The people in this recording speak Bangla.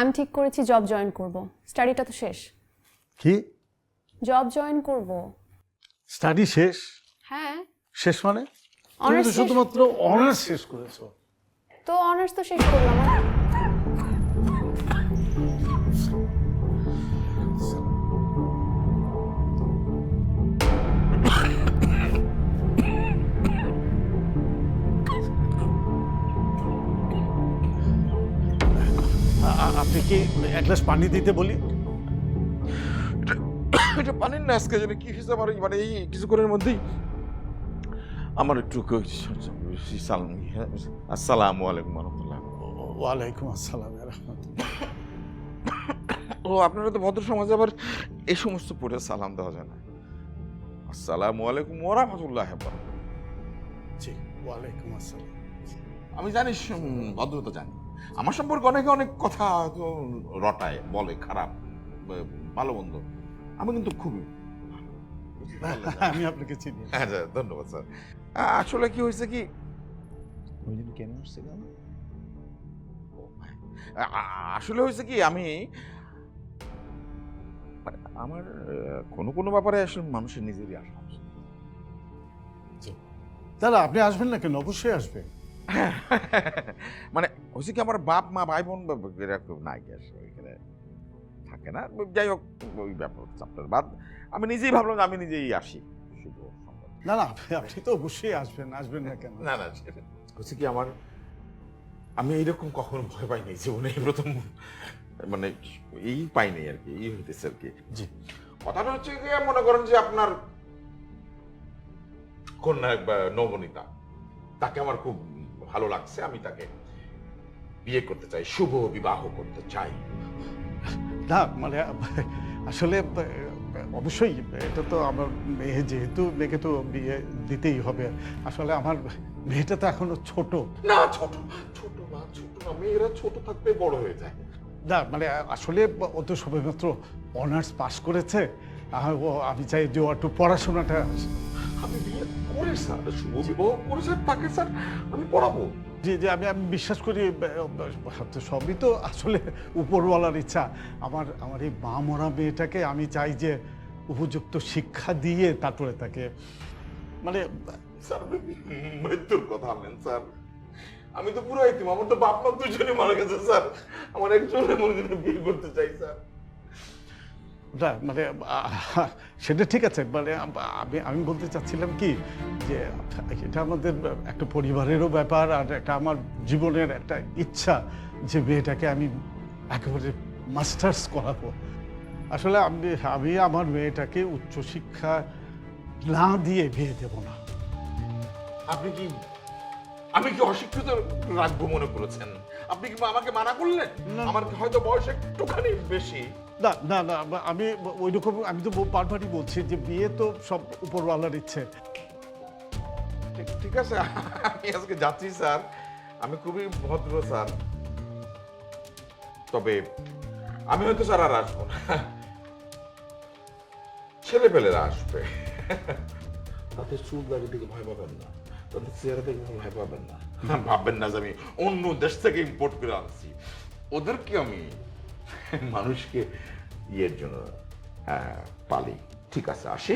আমি ঠিক করেছি জব জয়েন করব। স্টাডিটা তো শেষ। কি জব জয়েন করব। স্টাডি শেষ? হ্যাঁ। শেষ মানে? তুমি অনার্স তো শুধুমাত্র অনার্স শেষ করেছো। তো অনার্স তো শেষ করলাম। আপনি কি এক গ্লাস পানি দিতে বলি? এটা পানির না, আজকে জানি কি হয়েছে আমার, মানে এই কিছুক্ষণের মধ্যেই আমার একটু আসসালামু আলাইকুম রহমতুল্লাহ। ওয়ালাইকুম আসসালাম রাহমাতুল্লাহ। ও আপনারা তো ভদ্র সমাজে আবার এই সমস্ত পড়ে সালাম দেওয়া যায় না। আসসালামু আলাইকুম ওয়া রাহমাতুল্লাহি ওয়া বারাকাতুহু। জি ওয়ালাইকুম আসসালাম। আমি জানি ভদ্রতা জানি, আমার সম্পর্কে অনেকে অনেক কথা তো রটায়, বলে খারাপ ভালো মন্দ, আমি কিন্তু খুবই আমি আপনাকে চিনি। আচ্ছা ধন্যবাদ স্যার। আসলে কি হয়েছে কি, কেন আসছিলাম, আসলে হয়েছে কি, আমি মানে আমার কোনো কোনো ব্যাপারে আসলে মানুষের নিজেরই আসা উচিত। দাদা আপনি আসবেন না কেন? অবশ্যই আসবেন। মানে হয়েছে কি, আমার বাপ মা ভাই বোন এরা কেউ নাই আসে এখানে থাকে না, যাই হোক ওই ব্যাপার চাপটার বাদ আমি নিজেই ভাবলাম যে আমি নিজেই আসি। না না আপনি তো অবশ্যই আসবেন, আসবেন না কেন? না না হচ্ছে কি, আমার আমি এইরকম কখনো ভয় পাইনি জীবনে, এই প্রথম মানে এই পাইনি আর কি, এই হইতেছে আর কি। জি কথাটা হচ্ছে কি, মনে করেন যে আপনার কন্যা নবনীতা, তাকে আমার খুব ভালো লাগছে, আমি তাকে বিয়ে করতে চাই, শুভ বিবাহ করতে চাই। না মানে আসলে অবশ্যই এটা তো আমার মেয়ে, যেহেতু মেয়েকে তো বিয়ে দিতেই হবে। আসলে আমার মেয়েটা তো এখনো ছোট। না ছোট ছোট না, ছোট না, মেয়েরা ছোট থাকতে বড় হয়ে যায়। না মানে আসলে ও তো সবেমাত্র অনার্স পাস করেছে। আমি চাই যে ও একটু পড়াশোনাটা। আমি বিয়ে করে স্যার, শুভ বিবাহ করে স্যার, তাকে স্যার আমি পড়াবো। যে যে আমি আমি বিশ্বাস করি সবই তো আসলে উপরওয়ালার ইচ্ছা। আমার এই মা মরা মেয়েটাকে আমি চাই যে উপযুক্ত শিক্ষা দিয়ে তারপরে তাকে মানে। স্যার মৃত্যুর কথা আনলেন স্যার, আমি তো পুরো এতিম, আমার তো বাপ মা দুজনে মারা গেছে স্যার, আমার একজন এমন বিয়ে করতে চাই স্যার। না মানে সেটা ঠিক আছে, মানে আমি বলতে চাচ্ছিলাম কি যে এটা আমাদের একটা পরিবারেরও ব্যাপার, আর একটা আমার জীবনের একটা ইচ্ছা যে মেয়েটাকে আমি একেবারে মাস্টার্স করাবো। আসলে আমি আমার মেয়েটাকে উচ্চশিক্ষা না দিয়ে বিয়ে দেব না। আপনি কি, আমি কি অশিক্ষিত রাখবো মনে করেছেন? আপনি কি আমাকে মানা করলেন? আমার হয়তো বয়স একটুখানি বেশি। না না না আমি ওই রকম, আমি তো বারবারই বলছি যে বিয়ে তো সব উপরওয়ালার ইচ্ছে। ঠিক আছে, আমি আজকে যাচ্ছি স্যার, আমি খুবই ভদ্র স্যার, তবে আমি হয়তো স্যার আর আসবো না, ছেলেপেলেরা আসবে। তাদের চুল দাড়ি দিকে ভয় পাবেন না, তাদের চেহারা দেখে ভয় পাবেন না, ভাববেন না যে আমি অন্য দেশ থেকে ইম্পোর্ট করে আনছি। ওদেরকে আমি মানুষকে ইয়ের জন্য পালি। ঠিক আছে, আসি।